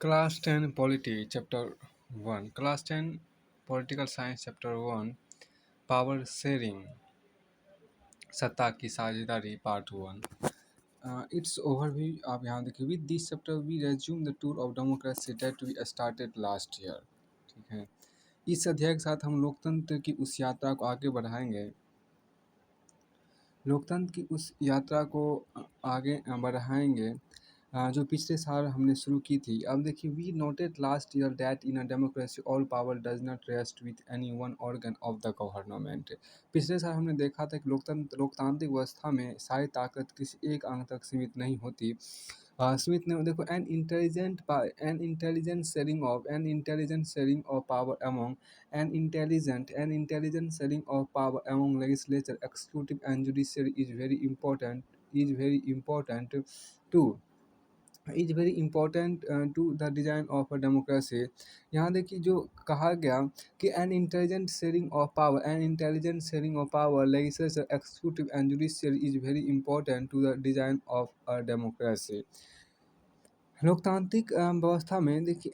Class 10 Polity Chapter 1 Class 10 Political Science Chapter 1 Power Sharing सत्ता की साझेदारी Part 1 Its overview आप यहाँ देखिए with this chapter we resume the tour of democracy that we started last year। ठीक है, इस अध्याय के साथ हम लोकतंत्र की उस यात्रा को आगे बढ़ाएंगे। लोकतंत्र की उस यात्रा को आगे बढ़ाएंगे जो पिछले साल हमने शुरू की थी। अब देखिए we noted last year that in a democracy all power does not rest with any one organ of the government. पिछले साल हमने देखा था कि लोकतांत्रिक व्यवस्था में सारी ताकत किसी एक अंग तक सीमित नहीं होती। स्मिथ ने देखो an sharing of power among an intelligent sharing of power among legislature, executive and judiciary too is very important to the design of a democracy। यहाँ देखिए जो कहा गया कि an intelligent sharing of power legislature, executive and judiciary is very important to the design of a democracy। लोकतांत्रिक व्यवस्था में देखिए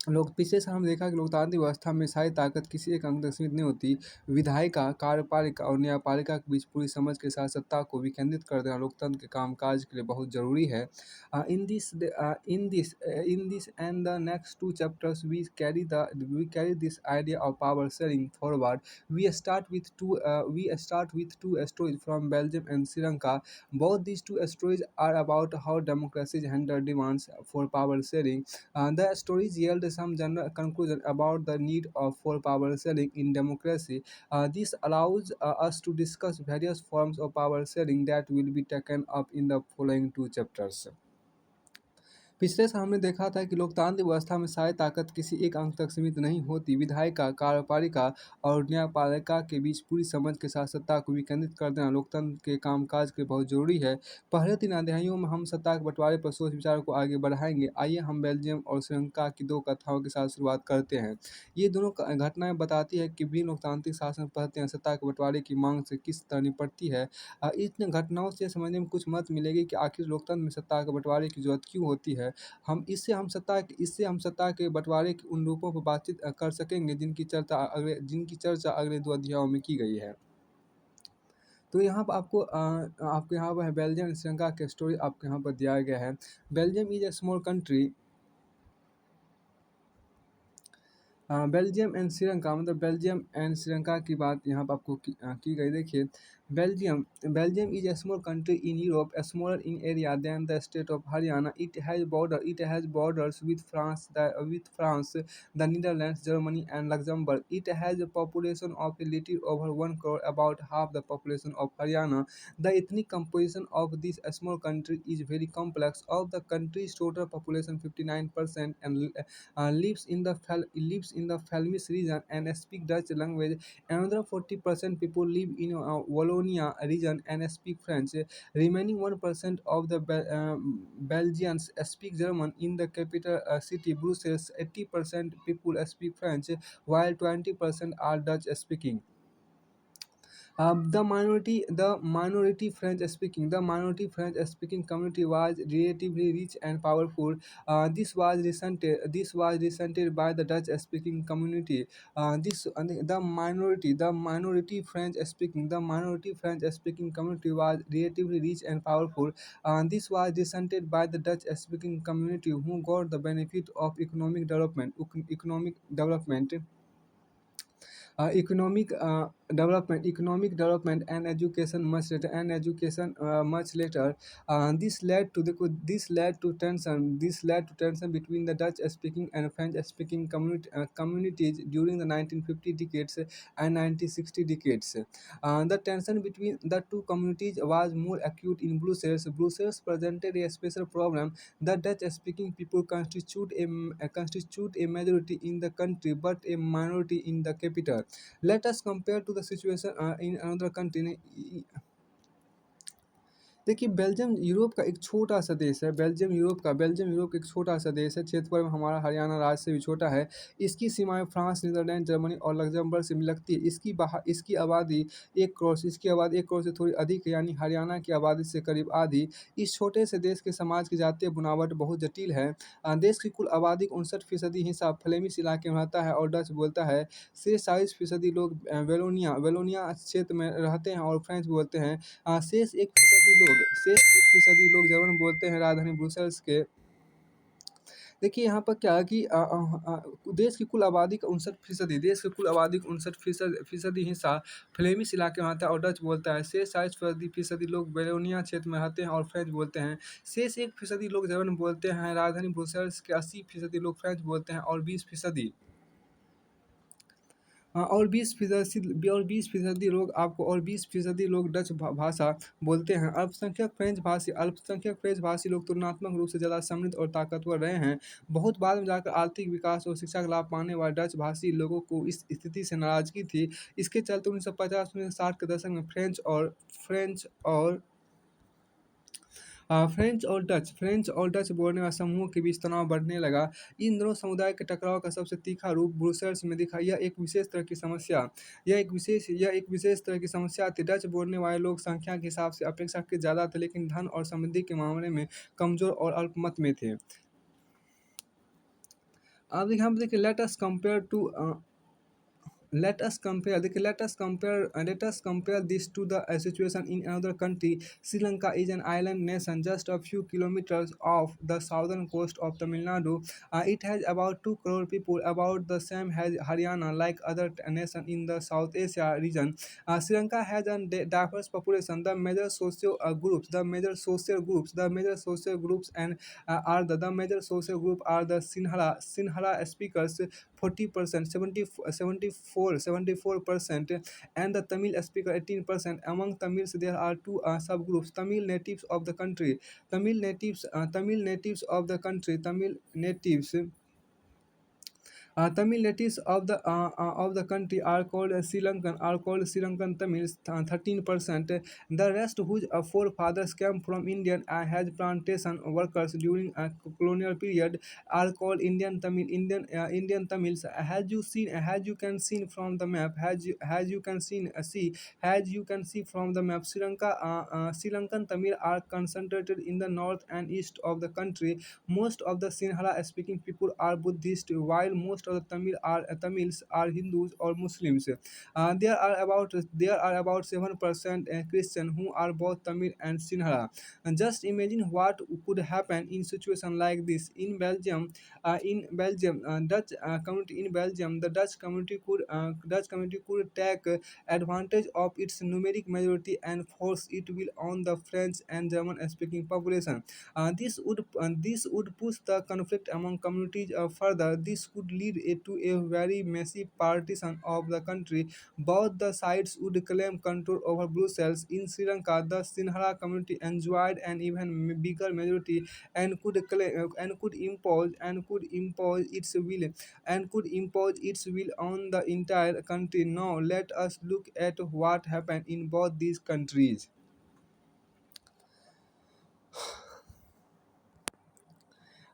लोग पिछले साल हमने देखा कि लोकतांत्रिक व्यवस्था में सारी ताकत किसी एक अंग तक सीमित नहीं होती। विधायिका, कार्यपालिका और न्यायपालिका के बीच पूरी समझ के साथ सत्ता को विकेंद्रित कर देना लोकतंत्र के कामकाज के लिए बहुत ज़रूरी है। In this and the next two chapters we carry this idea of power sharing forward। We start with two stories from Belgium and Sri Lanka। Both these two stories are about how democracies handle demands for power sharing। The stories yield some general conclusion about the need for power sharing in democracy। This allows us to discuss various forms of power sharing that will be taken up in the following two chapters। पिछले साल हमने देखा था कि लोकतांत्रिक व्यवस्था में सारी ताकत किसी एक अंग तक सीमित नहीं होती। विधायिका, कार्यपालिका और न्यायपालिका के बीच पूरी समझ के साथ सत्ता को विकेंद्रित कर देना लोकतंत्र के कामकाज के लिए बहुत जरूरी है। पहले 3 अध्यायों में हम सत्ता के बंटवारे पर सोच विचार को आगे बढ़ाएंगे। आइए हम बेल्जियम और श्रीलंका की दो कथाओं के साथ शुरुआत करते हैं। ये दोनों घटनाएं बताती है कि विभिन्न लोकतांत्रिक शासन पद्धतियां सत्ता के बंटवारे की मांग से किस तरह निपटती है। इन घटनाओं से समझने में कुछ मदद मिलेगी कि आखिर लोकतंत्र में सत्ता के बंटवारे की जरूरत क्यों होती है। हम सत्ता के बंटवारे के उन रूपों पर बातचीत कर सकेंगे जिनकी चर्चा अगले 2 अध्यायों में की गई है। तो यहाँ पर आपको यहाँ पर बेल्जियम श्रीलंका की स्टोरी आपको यहाँ पर दिया गया है। Belgium is a small country. Belgium and Sri Lanka मतलब बेल्जियम एंड श्रीलंका की बात यहाँ पर आपको की गई। देखिए Belgium is a small country in Europe, smaller in area than the state of Haryana. It has borders with France, the Netherlands, Germany and Luxembourg. इट हैज a population of a little over 1 crore, about half the population of Haryana। The ethnic composition of this small country is very complex। Of the country's total population, 59% lives in the Flemish region and speak Dutch language. Another 40% people live in Wallonia region and speak French. Remaining 1% of the Belgians speak German. In the capital city Brussels, 80% people speak French, while 20% are Dutch speaking। The minority French-speaking community was relatively rich and powerful. This was resented by the Dutch-speaking community. The minority French-speaking community was relatively rich and powerful. This was resented by the Dutch-speaking community, who got the benefit of economic development and education much later। This led to tension between the Dutch-speaking and French-speaking communities during the 1950 decades and 1960 decades। The tension between the two communities was more acute in Brussels। Brussels presented a special problem. The Dutch-speaking people constitute a majority in the country but a minority in the capital। Let us compare to the situation in another country देखिए, Belgium Europe का एक छोटा-सा देश है। Belgium Europe का एक छोटा-सा देश है। क्षेत्रफल में हमारा हरियाणा राज्य से भी छोटा है। इसकी सीमाएँ फ्रांस, नीदरलैंड, जर्मनी और लक्ज़मबर्ग से लगती है। इसकी आबादी 1 करोड़ से थोड़ी अधिक है, यानी हरियाणा की आबादी से करीब आधी। इस छोटे से देश के समाज की जातीय बुनावट बहुत जटिल है। देश की कुल आबादी का 59% हिस्सा फ्लेमिश इलाके में रहता है और डच बोलता है। शेष 40% लोग वैलोनिया क्षेत्र में रहते हैं और फ्रेंच बोलते हैं। शेष 1% लोग जर्मन बोलते हैं राजधानी ब्रुसेल्स के। देखिए यहाँ पर क्या है कि देश की कुल आबादी का 59% हिस्सा फ्लेमिश इलाके में आता है और डच बोलता है। शेष 40% लोग वैलोनिया क्षेत्र में रहते हैं और फ्रेंच बोलते हैं। शेष 1% लोग जर्मन बोलते हैं। राजधानी ब्रुसेल्स के 80% लोग फ्रेंच बोलते हैं और 20% लोग डच भाषा बोलते हैं। अल्पसंख्यक फ्रेंच भाषी लोग तुलनात्मक रूप से ज़्यादा समृद्ध और ताकतवर रहे हैं। बहुत बाद में जाकर आर्थिक विकास और शिक्षा का लाभ पाने वाले डच भाषी लोगों को इस स्थिति से नाराज़गी थी। इसके चलते 1950-1960 के दशक में फ्रेंच और डच बोलने वाले समूहों के बीच तनाव बढ़ने लगा। इन दोनों समुदाय के टकराव का सबसे तीखा रूप ब्रुसेल्स में दिखा। यह एक विशेष तरह की समस्या थी। डच बोलने वाले लोग संख्या के हिसाब से अपेक्षाकृत ज़्यादा थे, लेकिन धन और समृद्धि के मामले में कमज़ोर और अल्पमत में थे। अब यहाँ पे देखिए, let us compare this to the situation in another country. Sri Lanka is an island nation just a few kilometers off the southern coast of Tamil Nadu. It has about 2 crore people, about the same as Haryana, like other nations in the South Asia region. Sri Lanka has a diverse population. The major social groups and the major social group are the Sinhala speakers, 40%, 74%, and the Tamil speaker 18%. Among Tamils, there are two subgroups: Tamil natives of the country, Tamil natives of the country are called Sri Lankan Tamils, 13%. The rest, whose forefathers came from Indian as plantation workers during a colonial period, are called Indian Tamils. As you can see from the map, as you can see from the map, Sri Lankan Tamil are concentrated in the north and east of the country. Most of the Sinhala speaking people are Buddhist, while most of the Tamils are Hindus or Muslims. There are about 7% Christian who are both Tamil and Sinhala. And just imagine what could happen in situation like this in Belgium, Dutch community in Belgium. The Dutch community could take advantage of its numeric majority and force it will on the French and German speaking population. This would push the conflict among communities further. This could lead to a very messy partition of the country. Both the sides would claim control over Brussels. In Sri Lanka, the Sinhala community enjoyed an even bigger majority and could impose its will on the entire country. Now, let us look at what happened in both these countries.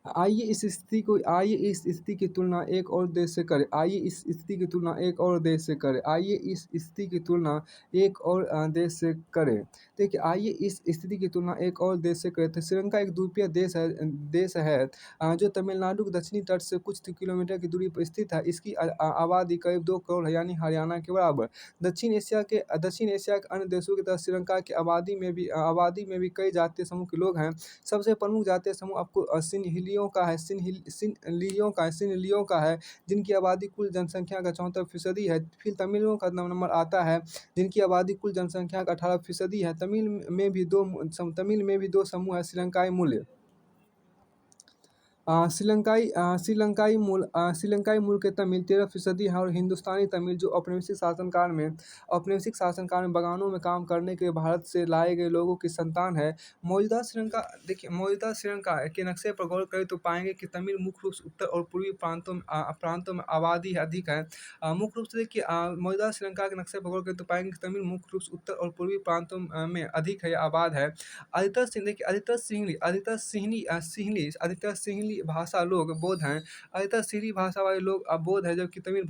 आइए इस स्थिति की तुलना एक और देश से करें। आइए इस स्थिति की तुलना एक और देश से करें। देखिए, आइए इस स्थिति की तुलना एक और देश से करें। तो श्रीलंका एक द्वीपीय देश है जो तमिलनाडु के दक्षिणी तट से कुछ किलोमीटर की दूरी पर स्थित है। इसकी आबादी करीब 2 करोड़ है, यानी हरियाणा के बराबर। दक्षिण एशिया के अन्य देशों की तरह श्रीलंका की आबादी में भी कई जातीय समूह के लोग हैं। सबसे प्रमुख जातीय समूह आपको सिन्हलियों का है, जिनकी आबादी कुल जनसंख्या का 74% है। फिर तमिलों का नंबर आता है, जिनकी आबादी कुल जनसंख्या का 18% है। तमिल में भी दो समूह हैं: श्रीलंकाई मूल श्रीलंकाई मूल के तमिल 13% हैं और हिंदुस्तानी तमिल जो औपनिवेशिक शासनकाल में बगानों में काम करने के लिए भारत से लाए गए लोगों की संतान है। मौजूदा श्रीलंका के नक्शे पर गौर करें तो पाएंगे कि तमिल मुख्य रूप से उत्तर और पूर्वी प्रांतों में आबादी अधिक है। मुख्य रूप से देखिए मौजूदा श्रीलंका के नक्शे पर गौर करें तो पाएंगे कि तमिल मुख्य रूप से उत्तर और पूर्वी प्रांतों में अधिक है, आबाद है। अधिकतर सिंहली भाषा लोग बौद्ध हैं। अधिकतर सिंहली भाषा वाले लोग बौद्ध हैं, जबकि तमिल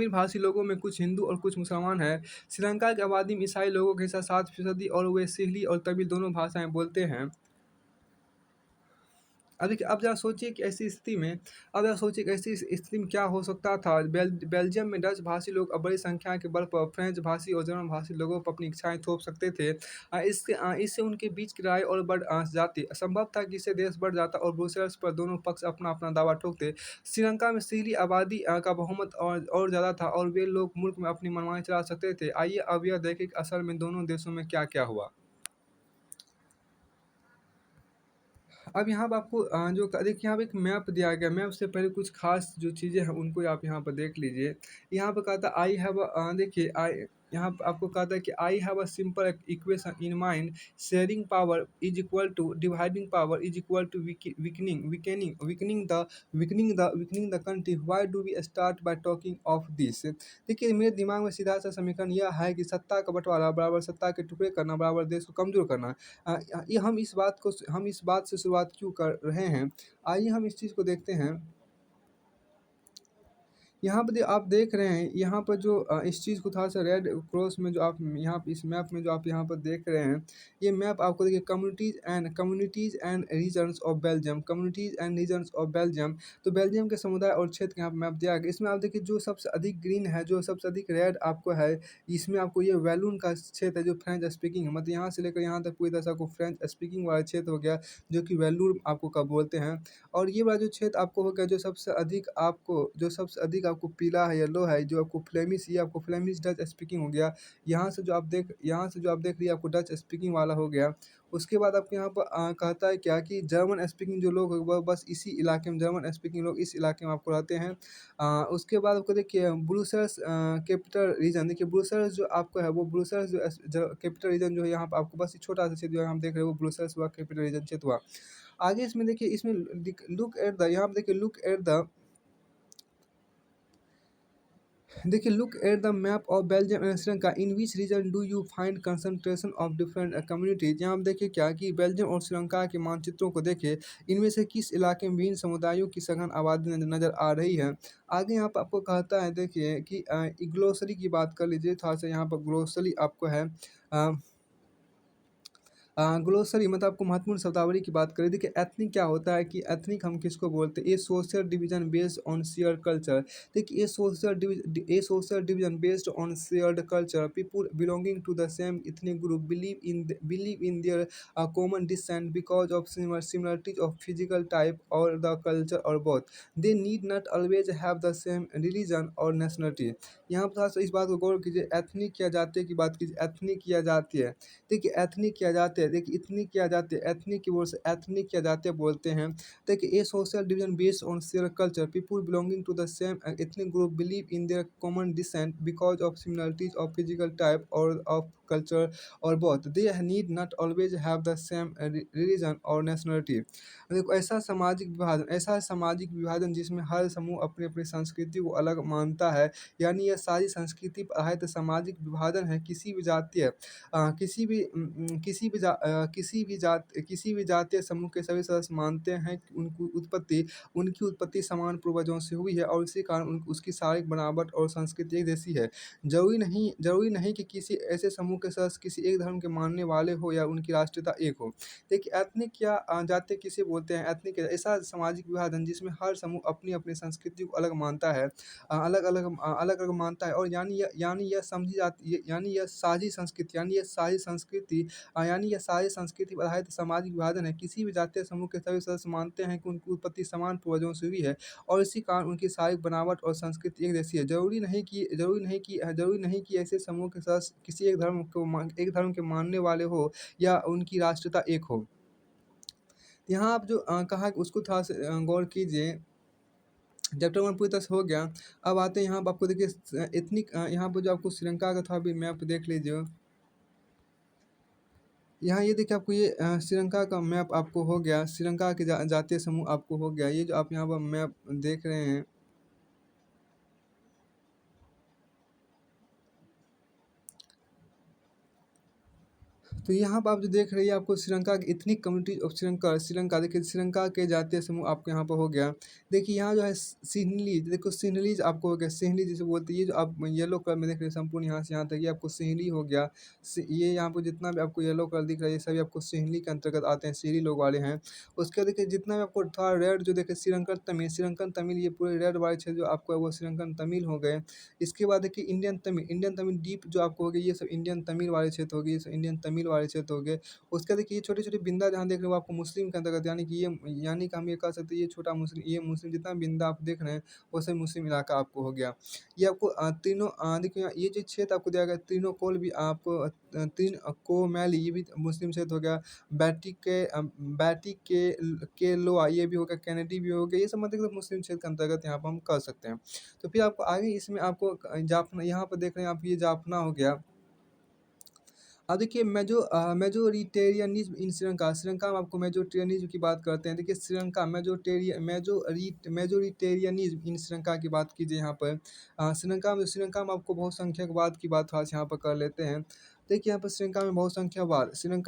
भाषी लोगों में कुछ हिंदू और कुछ मुसलमान हैं। श्रीलंका की आबादी में ईसाई लोगों के हिस्सा 7% और वे सिंहली और तमिल दोनों भाषाएं बोलते हैं। अब देखिए, अब जरा सोचिए कि ऐसी स्थिति में क्या हो सकता था। बेल्जियम में डच भाषी लोग बड़ी संख्या के बल पर फ्रेंच भाषी और जर्मन भाषी लोगों पर अपनी इच्छाएं थोप सकते थे। इससे उनके बीच की लड़ाई और बढ़ जाती। संभव था कि इससे देश बढ़ जाता और ब्रुसेल्स पर दोनों पक्ष अपना अपना दावा ठोकते। श्रीलंका में सिंहली आबादी का बहुमत और ज़्यादा था और वे लोग मुल्क में अपनी मनमानी चला सकते थे। आइए अब यह देखें कि असल में दोनों देशों में क्या क्या हुआ। अब यहाँ पे आपको देखिए, यहाँ पे एक मैप दिया गया। मैप से पहले कुछ खास जो चीज़ें हैं उनको आप यहाँ पर देख लीजिए। यहाँ पे कहता है आई हैव देखिए आई यहाँ पे आपको कहता है कि I have a simple equation in mind. Sharing power is equal to dividing power is equal to weakening the country. Why do we start by talking of this. देखिए, मेरे दिमाग में सीधा सा समीकरण यह है कि सत्ता का बंटवारा बराबर सत्ता के टुकड़े करना बराबर देश को कमजोर करना। ये हम इस बात से शुरुआत क्यों कर रहे हैं। आइए हम इस चीज़ को देखते हैं। यहाँ पे आप देख रहे हैं, यहाँ पर जो इस चीज़ को थोड़ा सा रेड क्रॉस में जो आप यहाँ पे इस मैप में जो आप यहाँ पर देख रहे हैं, ये मैप आपको देखिए communities and regions of Belgium. तो बेल्जियम के समुदाय और क्षेत्र का यहाँ पे मैप दिया गया। इसमें आप देखिए जो सबसे अधिक ग्रीन है, जो सबसे अधिक रेड आपको है, इसमें आपको ये वैलून का क्षेत्र है जो फ्रेंच स्पीकिंग है। मतलब यहाँ से लेकर यहाँ तक पूरी तरह से आपको फ्रेंच स्पीकिंग वाला क्षेत्र हो गया, जो कि वैलून आपको कब बोलते हैं। और ये वाला जो क्षेत्र आपको हो गया जो सबसे अधिक आपको पीला है, येलो है, जो आपको फ्लेमिश, ये आपको फ्लेमिश डच स्पीकिंग हो गया। यहाँ से जो आप देख रही है आपको डच स्पीकिंग वाला हो गया। उसके बाद आपको यहाँ पर कहता है क्या कि जर्मन स्पीकिंग जो लोग हैं वह बस इसी इलाके में, जर्मन स्पीकिंग लोग इस इलाके में आपको रहते हैं। उसके बाद आपको देखिए ब्रुसेल्स कैपिटल रीजन, देखिए ब्रुसेल्स जो आपको है वो ब्रुसेल्स जो कैपिटल रीजन जो है यहाँ पर आपको बस छोटा सा क्षेत्र जो हम देख रहे हैं वो ब्रुसेल्स हुआ, कैपिटल रीजन क्षेत्र हुआ। आगे इसमें देखिए, इसमें यहाँ पे देखिए look at the map of Belgium and Sri Lanka. In which region do you find concentration of different communities. यहाँ आप देखिए क्या कि बेल्जियम और श्रीलंका के मानचित्रों को देखिए, इनमें से किस इलाके में विभिन्न समुदायों की सघन आबादी नजर आ रही है। आगे यहाँ पर आपको कहता है देखिए कि ग्लोसरी की बात कर लीजिए थोड़ा सा। यहाँ पर ग्लोसरी आपको है ग्लोसरी मतलब आपको महत्वपूर्ण शब्दावली की बात करें। देखिए एथनिक क्या होता है कि एथनिक हम किसको बोलते हैं, a social division based on share culture. देखिए a social division based on shared culture. People belonging to the same ethnic group believe in their common descent because of similarities of physical type or the culture or both. They need not always have the same religion or nationality. यहाँ पर थोड़ा सा इस बात को गौर कीजिए। Ethnic या जातीय की बात कीजिए, एथनिक या जातीय। देखिए एथनिक क्या जाते हैं, देखिए इतनी क्या जाते हैं, एथनिक की वर्ड से एथनिक क्या जाते बोलते हैं। देखिए a social division based on share culture. People belonging to the same ethnic group believe in their common descent because of similarities of physical type or of culture or both. They need not always have the same religion or nationality. देखो ऐसा सामाजिक विभाजन जिसमें हर समूह अपनी अपनी संस्कृति को अलग मानता है, यानी यह सारी संस्कृति पर आधारित सामाजिक विभाजन है। किसी भी जातीय समूह के सभी सदस्य मानते हैं कि उनकी उत्पत्ति समान पूर्वजों से हुई है और इसी कारण उसकी शारीरिक बनावट और संस्कृति एक जैसी है। जरूरी नहीं कि किसी ऐसे समूह के सदस्य किसी एक धर्म के मानने वाले हो या उनकी राष्ट्रीयता एक हो। देखिए एथनिक या जातीय किसे बोलते हैं, एथनिक ऐसा सामाजिक विभाजन जिसमें हर समूह अपनी अपनी संस्कृति को अलग मानता है, अलग अलग मानता है। और यानी यह सारी संस्कृति पर आधारित सामाजिक विभाजन है। किसी भी जातीय समूह के सभी सदस्य मानते हैं कि उनकी उत्पत्ति समान पूर्वजों से हुई है और इसी कारण उनकी शारीरिक बनावट और संस्कृति एक जैसी है। जरूरी नहीं कि ऐसे समूह के सदस्य किसी एक धर्म एक धर्म के मानने वाले हो या उनकी राष्ट्रीयता एक हो। यहाँ आप जो कहा कि उसको थोड़ा-सा गौर कीजिए। चैप्टर 1 पूरी तरह से हो गया। अब आते हैं यहाँ पे आपको देखिए एथनिक यहाँ पे जो आपको श्रीलंका का थोड़ा भी मैप देख लीजिए। यहाँ ये देखिए आपको ये श्रीलंका का मैप आपको हो गया, श्रीलंका के जातीय समूह आपको हो गया। ये जो आप यहाँ पर मैप देख रहे हैं, तो यहाँ पे आप जो देख रहे हैं आपको श्रीलंका की ethnic community of Sri Lanka Sri Lanka देखिए श्रीलंका के जातीय समूह आपको यहाँ पर हो गया। देखिए यहाँ जो है सिंहलीज, देखो सिंहलीज आपको हो गया, सिंहली जिसे बोलते हैं। ये जो आप येलो कलर में देख रहे हैं संपूर्ण यहाँ से यहाँ तक ये आपको सिंहली हो गया। ये यहाँ पर जितना भी आपको येलो कलर दिख रहा है ये सभी आपको सिंहली के अंतर्गत आते हैं, सिंहली लोग वाले हैं। उसके बाद देखिए जितना भी आपको थोड़ा रेड जो देखिए श्रीलंकन तमिल ये पूरे रेड वाले क्षेत्र जो आपको है वो श्रीलंकन तमिल हो गए। इसके बाद देखिए इंडियन तमिल डीप जो आपको हो गई ये सब इंडियन तमिल वाले क्षेत्र हो गए, ये सब इंडियन तमिल वाले क्षेत्र हो गए। उसके बाद देखिए ये छोटे-छोटे बिंदा जहाँ देख रहे हो आपको मुस्लिम के अंतर्गत, यानी कि हम ये कह सकते हैं ये मुस्लिम जितना बिंदा आप देख रहे हैं वो सब मुस्लिम इलाका आपको हो गया। ये आपको तीनों देखिए ये जो क्षेत्र आपको दिया गया तीनों कोल भी आपको तीन कोमैली ये भी मुस्लिम क्षेत्र हो गया। बैटी के लोआ ये भी हो गया, कैनेडी भी हो गया, ये सब मतलब मुस्लिम क्षेत्र के अंतर्गत यहाँ पर हम कह सकते हैं। तो फिर आपको आगे इसमें आपको जाफना यहाँ पर देख रहे हैं आप ये जाफना हो गया। अब देखिए मेजोरिटेरियनिज़्म इन श्रीलंका में आपको मेजोरिटेरियनिज़्म की बात करते हैं। देखिए श्रीलंका मेजोरिटेरियनिज़्म इन श्रीलंका की बात कीजिए यहाँ पर। श्रीलंका में आपको बहुसंख्यकवाद की बात थोड़ा-सा यहाँ पर कर लेते हैं। देखिए यहाँ पर श्रीलंका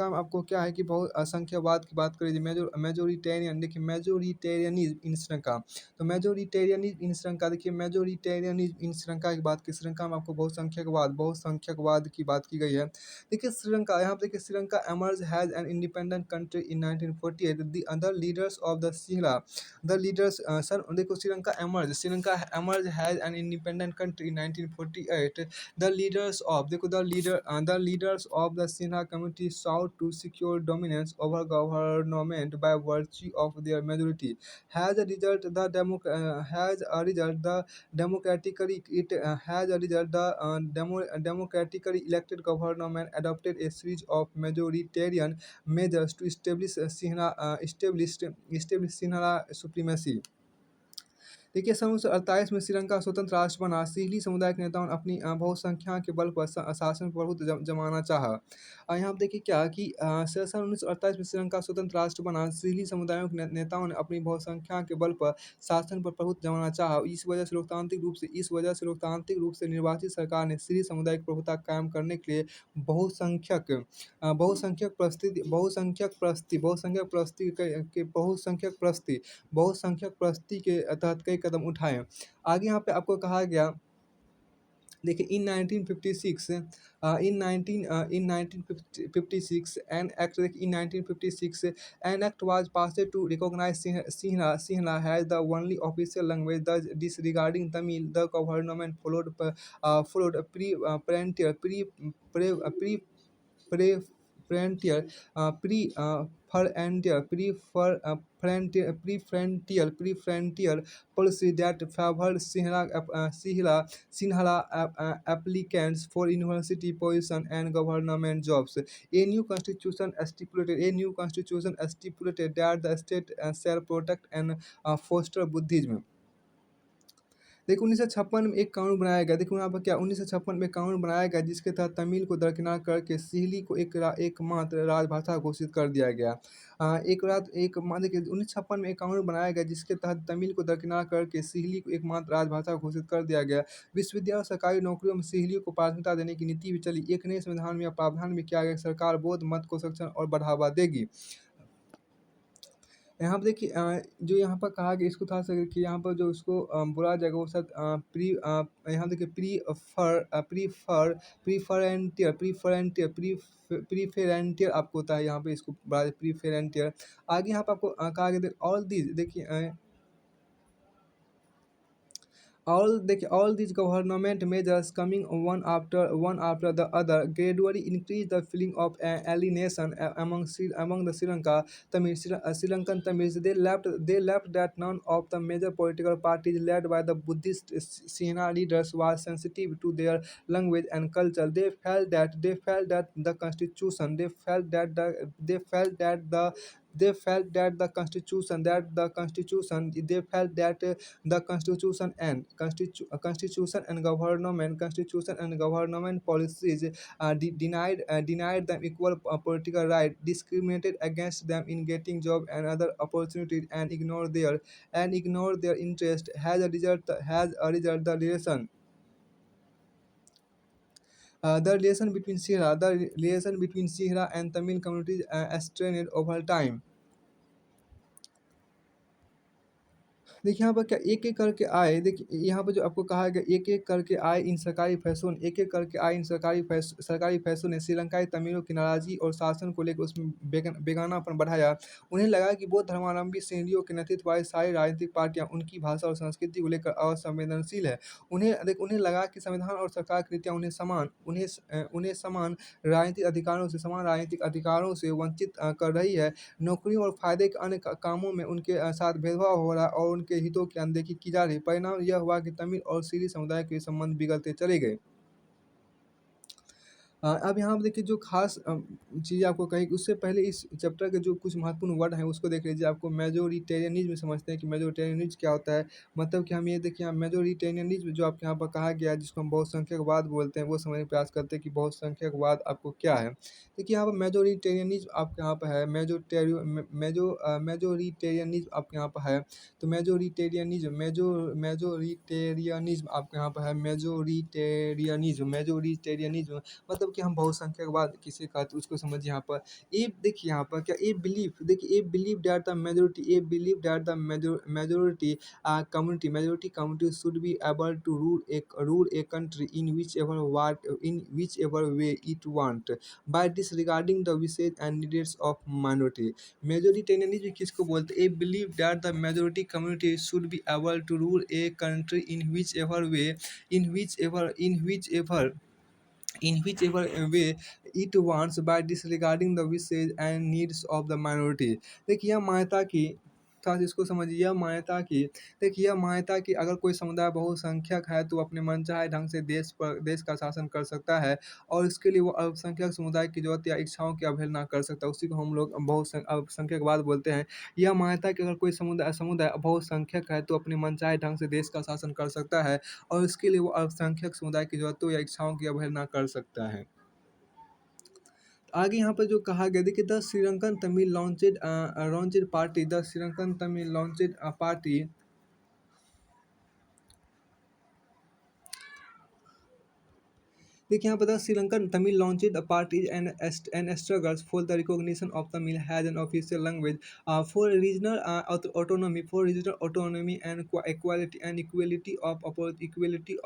में आपको क्या है कि बहुसंख्यकवाद की बात करें मेजोरिटेरियन देखिए मेजोरिटेरियनिज़्म इन श्रीलंका। तो मेजोरिटेरियनिज़्म इन श्रीलंका देखिए मेजोरिटेरियनिज़्म इन श्रीलंका की बात की श्रीलंका में आपको बहुसंख्यकवाद की बात की गई है। देखिए श्रीलंका यहाँ पे देखिए Sri Lanka emerged as an independent country in 1948 the other leaders of the Sinhala the leaders sir देखो Sri Lanka emerged as an independent country in 1948 the leaders of देखो the leaders of the Sinhala community sought to secure dominance over government by virtue of their majority. Has a result the democratically it has a result the democratically elected government adopted a series of majoritarian measures to establish Sinhala supremacy. देखिए सन 1948 में श्रीलंका स्वतंत्र राष्ट्र बना। सिंहली समुदाय के नेताओं ने अपनी बहुसंख्या के बल पर शासन प्रभुत्व जमाना चाहा। यहाँ पे देखिए क्या कि सन 1948 में श्रीलंका स्वतंत्र राष्ट्र बना। सिंहली समुदायों के नेताओं ने अपनी बहुसंख्या के बल पर शासन पर प्रभुत्व जमाना चाहा। इस वजह से लोकतांत्रिक रूप से निर्वाचित सरकार ने सिंहली समुदाय की प्रभुत्व कायम करने के लिए बहुसंख्यक बहुसंख्यक प्रस्ती के तहत कई कदम उठाए। आगे यहाँ पे आपको कहा गया देखिए in 1956 an act was passed to recognise Sinhala as the only official language, thus disregarding Tamil. The government followed a preferential uh, pre uh, preferential policy that favored Sinhala applicants for university positions and government jobs. A new constitution stipulated that the state shall protect and foster Buddhism. देखिए 1956 में एक कानून बनाया गया। देखो यहाँ पर क्या 1956 में एक कानून बनाया गया जिसके तहत तमिल को दरकिनार करके सिंहली को एकमात्र राजभाषा घोषित कर दिया गया। देखिए 1956 में एक कानून बनाया गया जिसके तहत तमिल को दरकिनार करके सिंहली को एकमात्र राजभाषा घोषित कर दिया गया। विश्वविद्यालय और सरकारी नौकरियों में सिंहली को प्राथमिकता देने की नीति भी चली। एक नए संविधान में यह प्रावधान भी किया गया कि सरकार बौद्ध मत को संरक्षण और बढ़ावा देगी। यहाँ पे देखिए जो यहाँ पर कहा गया इसको थोड़ा-सा देखिए यहाँ पर जो इसको बोला जाएगा वो शायद यहाँ देखिए प्रीफरेंटियल आपको होता है यहाँ पे इसको बोला जाए प्रीफरेंटियल। आगे यहाँ पे आपको कहा गया ऑल दीज़ देखिए all these government measures coming one after the other gradually increase the feeling of alienation among the Sri Lankan Tamils. They left that none of the major political parties led by the Buddhist Sena leaders was sensitive to their language and culture. They felt that the constitution they felt that the they felt that the constitution that the constitution they felt that the constitution and government policies denied them equal political right, discriminated against them in getting job and other opportunities, and ignored their interest. The relation between Sihra and Tamil communities strained over time. देखिए यहाँ पर क्या एक-एक करके आए, देखिए यहाँ पर जो आपको कहा गया एक-एक करके आए इन सरकारी फैसलों ने एक-एक करके आए इन सरकारी फैसलों ने श्रीलंकाई तमिलों की नाराज़गी और शासन को लेकर उसमें बेगानापन बढ़ाया। उन्हें लगा कि बौद्ध धर्मावलंबी श्रेणियों के नेतृत्व वाली सारी राजनीतिक पार्टियाँ उनकी भाषा और संस्कृति को लेकर असंवेदनशील है। उन्हें लगा कि संविधान और सरकार की नीतियाँ उन्हें समान राजनीतिक अधिकारों से वंचित कर रही है। नौकरियों और फ़ायदे के अन्य कामों में उनके साथ भेदभाव हो रहा है और उनके हितों की अनदेखी की जा रही है। परिणाम यह हुआ कि तमिल और सीरी समुदाय के संबंध बिगड़ते चले गए। अब यहाँ पे देखिए जो ख़ास चीज़ आपको कही उससे पहले इस चैप्टर के जो कुछ महत्वपूर्ण वर्ड हैं उसको देख लीजिए। आपको मेजोरिटेरियनिज़्म समझते हैं कि मेजोरिटेरियनिज़्म क्या होता है? मतलब कि हम ये देखिए यहाँ मेजोरिटेरियनिज़्म जो आपके यहाँ पर कहा गया है जिसको हम बहुसंख्यकवाद बोलते हैं, वो समझने का प्रयास करते हैं कि बहुसंख्यकवाद आपको क्या है? देखिए यहाँ पर मेजोरिटेरियनिज़्म आपके यहाँ पे है, मेजोरिटेरियनिज़्म आपके यहाँ पे है। तो मेजोरिटेरियनिज़्म आपके यहाँ पे है, मेजोरिटेरियनिज़्म मतलब कि हम बहुसंख्यकवाद किसे कहते हैं उसको समझिए यहाँ पर। ए देखिए यहाँ पर क्या a believe that the majority community should be able to rule a country in whichever way it want by disregarding the wishes and needs of minority. Majoritarianism किसको बोलते हैं? A believe that the majority community should be able to rule a country in whichever way it wants by disregarding the wishes and needs of the minority। देखिए यह मान्यता की खास इसको समझिए। यह मान्यता कि अगर कोई समुदाय बहुसंख्यक है तो अपने मनचाहे ढंग से देश का शासन कर सकता है और इसके लिए वो अल्पसंख्यक समुदाय की ज़रूरत या इच्छाओं की अवहेलना कर सकता है। उसी को हम लोग अल्पसंख्यकवाद बोलते हैं। यह मान्यता कि अगर कोई समुदाय बहुसंख्यक है तो अपने मनचाहे ढंग से देश का शासन कर सकता है और इसके लिए वो अल्पसंख्यक समुदाय की ज़रूरतों या इच्छाओं की अवहेलना कर सकता है। आगे यहाँ पर जो कहा गया देखिए the Sri Lankan Tamil launched party. देखिए यहाँ पर the Sri Lankan Tamil launched a parties and struggles for the recognition of Tamil as an official language for regional autonomy and equality and equality of equality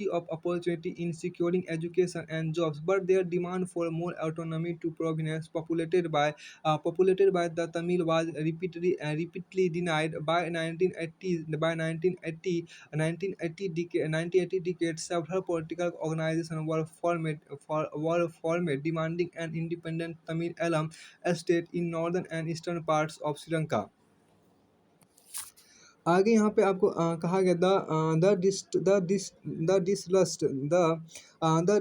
of opportunity in securing education and jobs. But their demand for more autonomy to province populated by the Tamil was repeatedly denied by 1980 decades. Several political organizations were formed demanding an independent Tamil state in northern and eastern parts of Sri Lanka। आगे यहाँ पे आपको कहा गया the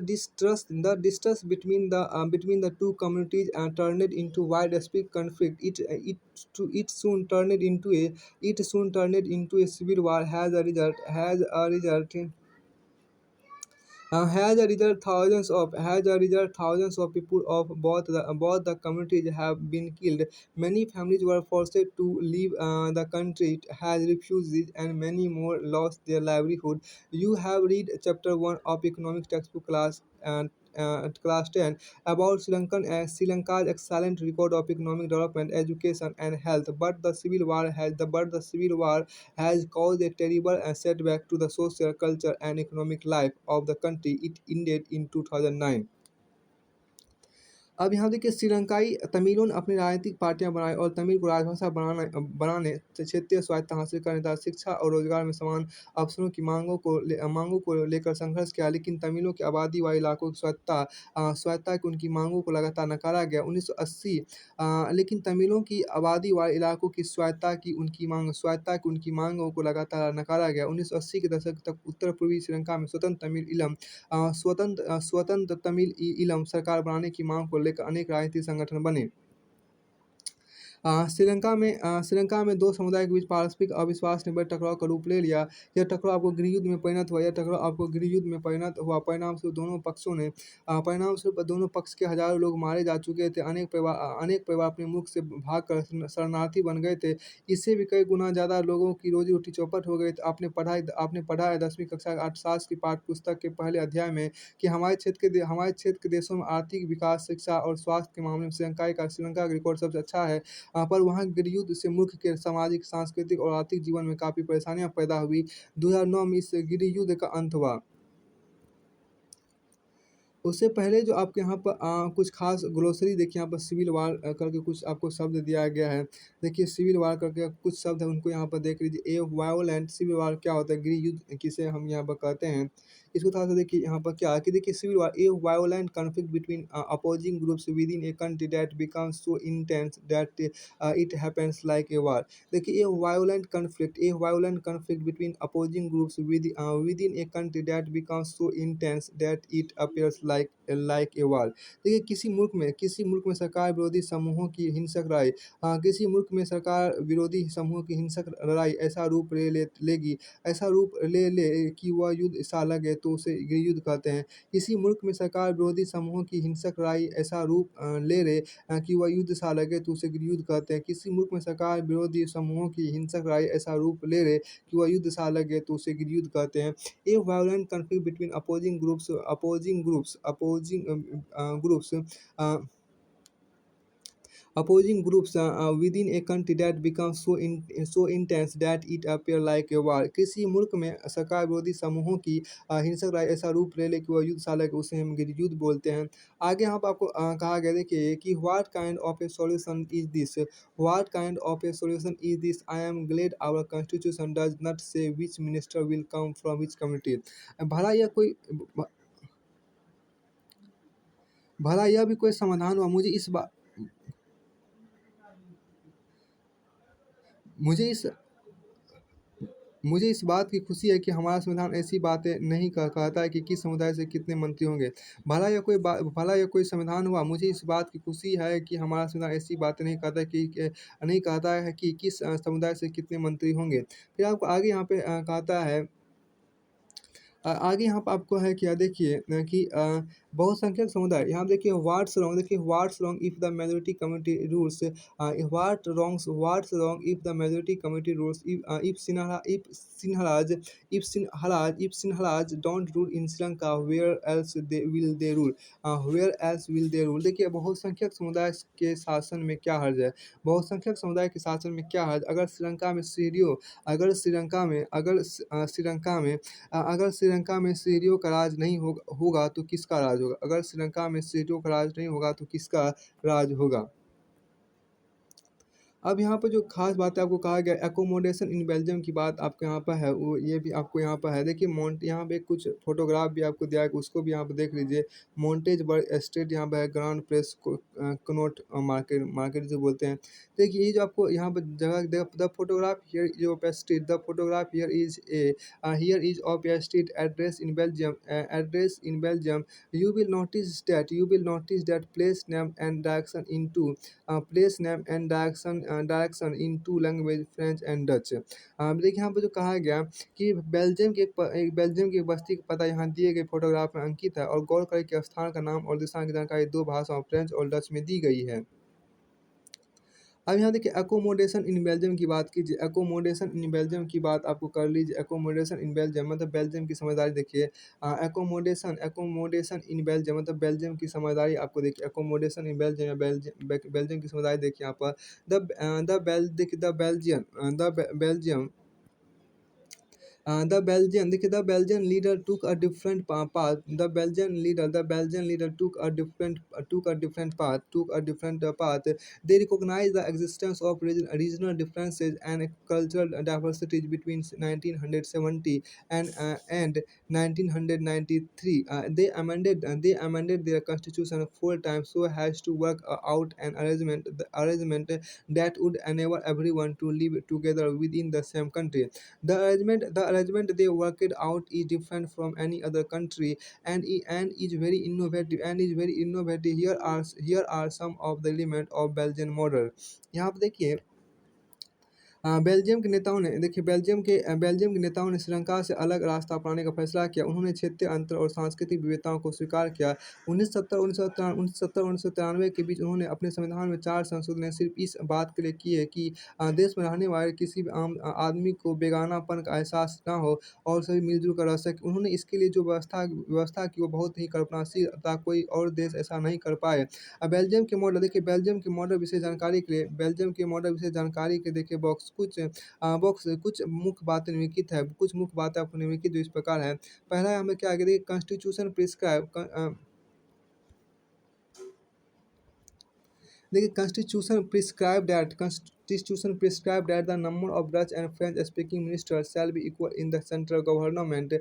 distrust between the two communities turned into widespread conflict. It soon turned into a civil war. Thousands of people of both the communities have been killed. Many families were forced to leave the country as refugees, and many more lost their livelihood. You have read chapter 1 of economic textbook class 10 about Sri Lanka's excellent record of economic development, education, and health. But the civil war has caused a terrible setback to the social, culture, and economic life of the country. It ended in 2009। अब यहाँ देखिए श्रीलंकाई तमिलों ने अपनी राजनीतिक पार्टियां बनाई और तमिल को राजभाषा बनाने से क्षेत्रीय स्वायत्तता हासिल करने तथा शिक्षा और रोजगार में समान अवसरों की मांगों को लेकर संघर्ष किया, लेकिन तमिलों के आबादी वाले इलाकों की स्वायत्तता की उनकी मांगों को लगातार नकारा गया। 1980 लेकिन तमिलों की आबादी वाले इलाकों की स्वायत्तता की उनकी मांगों को लगातार नकारा गया। 1980 के दशक तक उत्तर पूर्वी श्रीलंका में स्वतंत्र तमिल ईलम सरकार बनाने की मांग को लेकर अनेक राजनीतिक संगठन बने। श्रीलंका में दो समुदायों के बीच पारस्परिक अविश्वास ने बड़े टकराव का रूप ले लिया। यह टकराव आपको गृहयुद्ध में परिणत हुआ। परिणामस्वरूप दोनों पक्ष के हजारों लोग मारे जा चुके थे। अनेक परिवार अपने मुल्क से भागकर शरणार्थी बन गए थे। इससे भी कई गुना ज़्यादा लोगों की रोजी रोटी चौपट हो गई थी। आपने पढ़ा है 10वीं कक्षा 8 की पाठ्य पुस्तक के पहले अध्याय में कि हमारे क्षेत्र के देशों में आर्थिक विकास, शिक्षा और स्वास्थ्य के मामले में श्रीलंका का रिकॉर्ड सबसे अच्छा है। पर वहाँ गृहयुद्ध से मुल्क के सामाजिक, सांस्कृतिक और आर्थिक जीवन में काफ़ी परेशानियां पैदा हुई। 2009 में इस गृहयुद्ध का अंत हुआ। उससे पहले जो आपके यहाँ पर कुछ खास ग्लोसरी देखिए, यहाँ पर सिविल वार करके कुछ आपको शब्द दिया गया है। देखिए सिविल वार करके कुछ शब्द है, उनको यहाँ पर देख लीजिए। ए वायोलेंट सिविल वार क्या होता है, गृह युद्ध किसे हम यहाँ पर कहते हैं। इसको थोड़ा सा देखिए यहाँ पर क्या है कि देखिए civil war a violent conflict between opposing groups within a country that becomes so intense that it happens like a war. देखिए a violent conflict between opposing groups within a country that becomes so intense that it appears like a war. देखिए किसी मुल्क में सरकार विरोधी समूहों की हिंसक लड़ाई किसी मुल्क में सरकार विरोधी समूहों की हिंसक लड़ाई ऐसा रूप ले कि वह युद्ध सा लगे तो उसे गृहयुद्ध कहते हैं। किसी मुल्क में सरकार विरोधी समूहों की हिंसक लड़ाई ऐसा रूप कि वह युद्ध सा लगे तो उसे गृहयुद्ध कहते हैं। किसी मुल्क में सरकार विरोधी समूहों की हिंसक लड़ाई ऐसा रूप ले कि वह युद्ध सा लगे तो उसे गृहयुद्ध कहते हैं। A violent conflict between groups uh, opposing groups within a country that becomes so intense that it appears like a war। किसी मुल्क में सरकार विरोधी समूहों की हिंसक लड़ाई ऐसा रूप ले कि वह युद्ध सा लगे, उसे हम युद्ध बोलते हैं। आगे यहाँ पर आपको कहा गया देखिए कि what kind of a solution is this I am glad our constitution does not say which minister will come from which community. भला यह कोई भला यह भी कोई समाधान हुआ। मुझे इस मुझे इस बात की खुशी है कि हमारा संविधान ऐसी बातें नहीं कहता है कि किस समुदाय से कितने मंत्री होंगे। भला यह कोई संविधान हुआ। मुझे इस बात की खुशी है कि हमारा संविधान ऐसी बातें नहीं कहता है नहीं कहता है कि किस समुदाय से कितने मंत्री होंगे। फिर आपको आगे यहाँ पे कहता है आगे यहाँ पर आपको है क्या देखिए कि बहुसंख्यक समुदाय। यहाँ देखिए what's wrong if the majority community rules. What's wrong if the majority community rules if Sinhalas don't rule in Sri Lanka where else will they rule. देखिए बहुसंख्यक समुदाय के शासन में क्या हर्ज है। बहुसंख्यक समुदाय के शासन में क्या हर्ज। अगर श्रीलंका में सीरियो का राज नहीं होगा तो किसका राज होगा। अगर श्रीलंका में सीरियो का राज नहीं होगा तो किसका राज होगा। अब यहाँ पर जो खास बात है आपको कहा गया एकोमोडेशन इन बेल्जियम की बात आपको यहाँ पर है, वो ये भी आपको यहाँ पर है। देखिए यहाँ पे कुछ फोटोग्राफ भी आपको दिया है, उसको भी यहाँ पर देख लीजिए। मोंटेजबर्ग एस्टेट यहाँ पर है, ग्रांड प्रेस कनॉट मार्केट जो बोलते हैं। देखिए ये जो आपको यहाँ पर जगह the photograph here is of a street the photograph here is of a street address in Belgium you will notice that place name and direction in two language French and Dutch. देखिए यहाँ पर जो कहा गया कि Belgium की एक बस्ती का पता यहाँ दिए गए फोटोग्राफ में अंकित है और गौर करें कि स्थान का नाम और दिशा की जानकारी दो भाषाओं फ्रेंच और डच में दी गई है। अब यहाँ देखिए एकोमोडेशन इन बेल्जियम की बात कीजिए। एकोमोडेशन इन बेल्जियम की बात आपको कर लीजिए। एकोमोडेशन इन बेल्जियम मतलब बेल्जियम की समझदारी देखिए। एकोमोडेशन इन बेल्जियम मतलब बेल्जियम की समझदारी आपको देखिए। एकोमोडेशन इन बेल्जियम बेल्जियम की समझदारी देखिए यहाँ पर द बेल्जियम The Belgian, देखिए the Belgian leader took a different path. The Belgian leader took a different path. They recognized the existence of regional differences and cultural diversities between 1970 and 1993. They amended their constitution 4 times so as to work out an arrangement that would enable everyone to live together within the same country. The arrangement they worked out is different from any other country and is very innovative Here are some of the elements of Belgian model. यहाँ पे देखिए Belgium के नेताओं ने श्रीलंका से अलग रास्ता अपनाने का फैसला किया। उन्होंने क्षेत्रीय अंतर और सांस्कृतिक विविधताओं को स्वीकार किया। 1993 के बीच उन्होंने अपने संविधान में 4 संशोधन सिर्फ इस बात के लिए किए कि देश में रहने वाले किसी भी आम आदमी को बेगानापन का एहसास ना हो और सभी मिलजुल कर रह सके। उन्होंने इसके लिए जो व्यवस्था की वो बहुत ही कल्पनाशील था, कोई और देश ऐसा नहीं कर पाए। बेल्जियम के मॉडल विशेष जानकारी के लिए देखिए कुछ मुख्य बातें निम्नलिखित है। कुछ मुख्य बातें आपको निम्नलिखित जो इस प्रकार है। पहला हमें क्या आगे देखिए कॉन्स्टिट्यूशन प्रिस्क्राइब देखिए Constitution prescribed that the number of Dutch and French-speaking ministers shall be equal in the central government.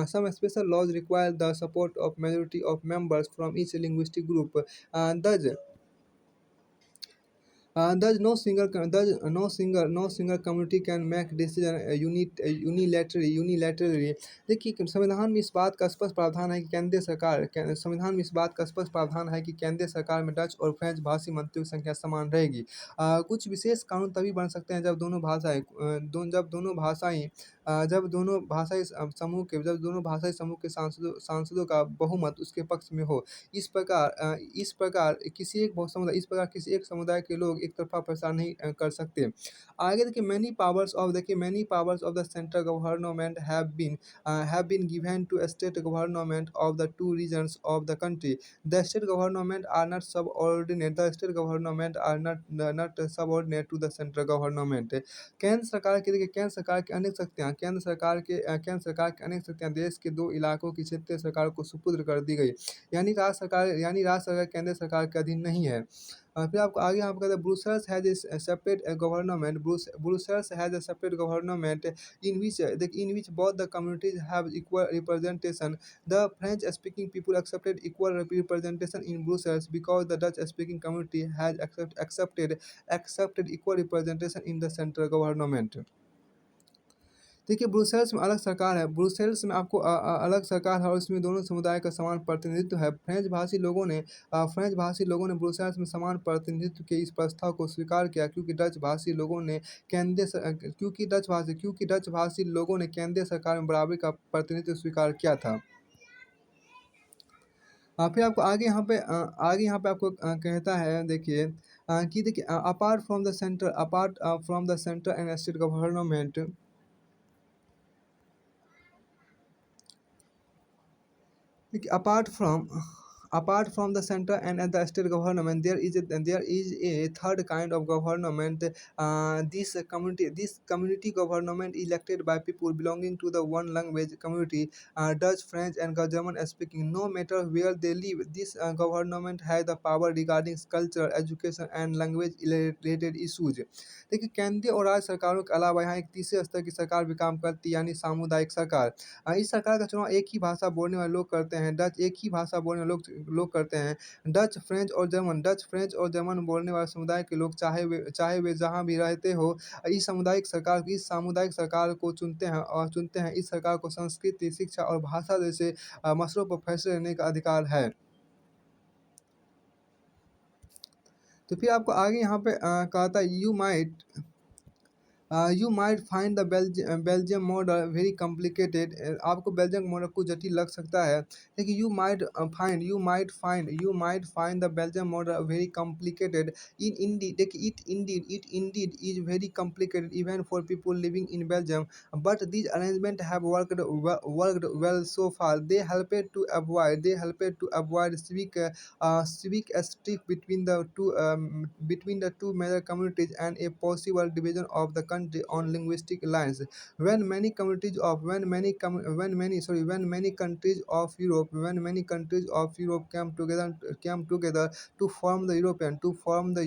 Some special laws require the support of majority of members from each linguistic group. Thus, no single community can make decision unilaterally. देखिए कि संविधान में इस बात का स्पष्ट प्रावधान है कि केंद्रीय सरकार में डच और फ्रेंच भाषी मंत्रियों की संख्या समान रहेगी। कुछ विशेष कानून तभी बन सकते हैं जब दोनों भाषाई समूह के सांसदों का बहुमत उसके पक्ष में हो। इस प्रकार किसी एक समुदाय के लोग एक तरफा प्रचार नहीं कर सकते। आगे देखिए many powers of the central government have been given to state government of the two regions of the country. The state government are not subordinate. The state government are not subordinate to the central government. केंद्र सरकार की अनेक शक्तियां देश के 2 इलाकों की क्षेत्रीय सरकार को सुपुर्द कर दी गई। यानी राज्य सरकार केंद्र सरकार के अधीन नहीं है। फिर आपको आगे यहाँ पे कहते हैं Brussels has a separate government Brussels has a separate government in which both the communities have equal representation. The French speaking people accepted equal representation in Brussels because the Dutch speaking community has accepted equal representation in the central government. देखिए Brussels में अलग सरकार है। Brussels में आपको अलग सरकार है और इसमें दोनों समुदाय का समान प्रतिनिधित्व है। फ्रेंच भाषी लोगों ने ब्रुसेल्स में समान प्रतिनिधित्व के इस प्रस्ताव को स्वीकार किया क्योंकि डच भाषी लोगों ने केंद्रीय सरकार में बराबरी का प्रतिनिधित्व स्वीकार किया था। फिर आपको आगे यहाँ पे आपको कहता है देखिए कि देखिए apart from the centre and state government apart from the center and the state government, there is a third kind of government. This community government elected by people belonging to the one language community, Dutch, French, and German speaking. No matter where they live, this government has the power regarding culture, education, and language related issues. देखिए केंद्रीय और राज्य सरकारों के अलावा यहाँ एक तीसरे स्तर की सरकार भी काम करती है यानी सामुदायिक सरकार। इस सरकार का चुनाव एक ही भाषा बोलने वाले लोग करते हैं। एक ही भाषा बोलने वाले लोग करते हैं। डच, फ्रेंच और जर्मन बोलने वाले समुदाय के लोग चाहे वे जहाँ भी रहते हो, इस सामुदायिक सरकार को चुनते हैं। इस सरकार को संस्कृति, शिक्षा और भाषा जैसे मसलों पर फैसले लेने का अधिकार है। तो फिर आपको आगे यहाँ पे कहता है you might find the Belgium model very complicated. आपको बेल्जियम मॉडल कुछ जटिल लग सकता है। देखिए you might find the Belgium model very complicated. It indeed is very complicated even for people living in Belgium. But these arrangements have worked well so far. They helped to avoid civic strife between the two major communities and a possible division of the country. country on linguistic lines. When many countries of Europe came together to form the European to form the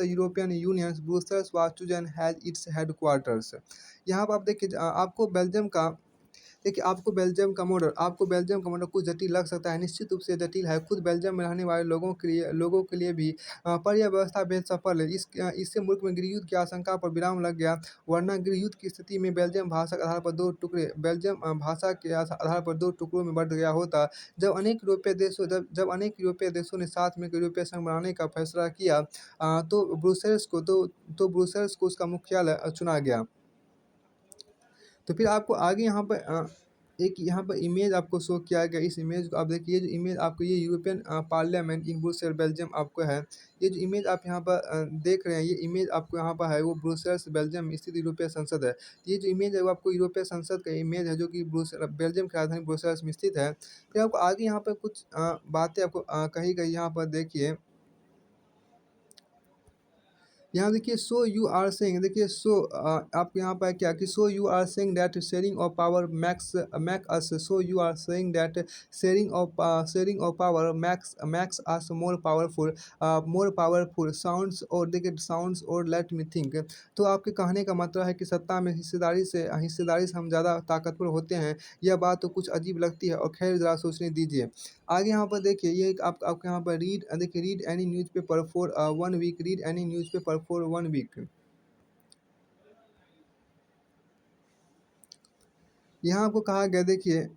European Union, Brussels was chosen as its headquarters. यहाँ पर आप देखिए आपको Belgium का model कुछ जटिल लग सकता है, निश्चित रूप से जटिल है। खुद बेल्जियम में रहने वाले लोगों के लिए भी पर यह व्यवस्था बेहद सफल है। इससे मुल्क में गृहयुद्ध की आशंका पर विराम लग गया, वरना गृहयुद्ध की स्थिति में बेल्जियम भाषा के आधार पर दो टुकड़ों में बंट गया होता। जब अनेक यूरोपीय देशों ने साथ मिलकर यूरोपीय संघ बनाने का फैसला किया, तो ब्रुसेल्स को उसका मुख्यालय चुना गया। तो फिर आपको आगे एक यहाँ पर इमेज आपको शो किया गया। इस इमेज को आप देखिए, जो इमेज आपको ये European parliament in Brussels Belgium आपको है। ये जो इमेज आप यहाँ पर देख रहे हैं, ये इमेज आपको यहाँ पर है, वो ब्रुसेल्स बेल्जियम में स्थित यूरोपीय संसद है। ये जो इमेज है वो आपको यूरोपीय संसद का इमेज है, जो कि बेल्जियम की राजधानी ब्रुसेल्स में स्थित है। फिर आपको आगे यहाँ पर कुछ बातें आपको कही गई, यहाँ पर देखिए। यहाँ देखिए, सो यू आर सेइंग, देखिए आपको यहाँ पर क्या कि so you are saying that sharing of power make us so you are saying that sharing of power makes us more powerful sounds और लेट मी थिंक। तो आपके कहने का मतलब है कि सत्ता में हिस्सेदारी से हम ज़्यादा ताकतवर होते हैं। यह बात तो कुछ अजीब लगती है, और खैर ज़रा सोचने दीजिए। आगे यहाँ पर देखिए, ये एक आपको यहाँ पर read any newspaper for 1 week, read any newspaper for 1 week. यहाँ आपको कहा गया, देखिए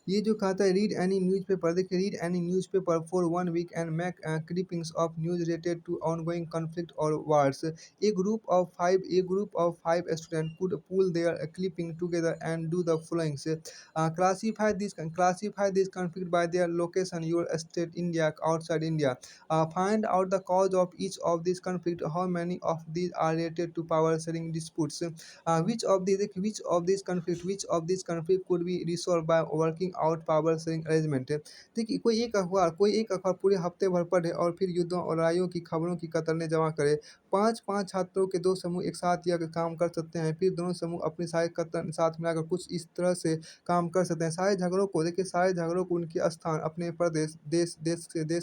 ये जो कहता है रीड एनी न्यूज़पेपर, देखिए read any newspaper for 1 week and make clippings of news related to ongoing conflict or wars. A group of five students could pool their clipping together and do the following. Classify this conflict by their location, your state, India, outside India. Find out the cause of each of these conflicts. How many of these are related to power sharing disputes? Which of these conflict could be resolved by working out power sharing arrangement है। देखिए, कोई एक अखबार पूरे हफ्ते भर पढ़े और फिर युद्धों और लड़ाइयों की खबरों की कतरने जमा करे। पाँच पाँच छात्रों के दो समूह एक साथ यह काम कर सकते हैं। फिर दोनों समूह अपनी सारी कतरन साथ मिलाकर कुछ इस तरह से काम कर सकते हैं। सारे झगड़ों को उनके स्थान, अपने प्रदेश, देश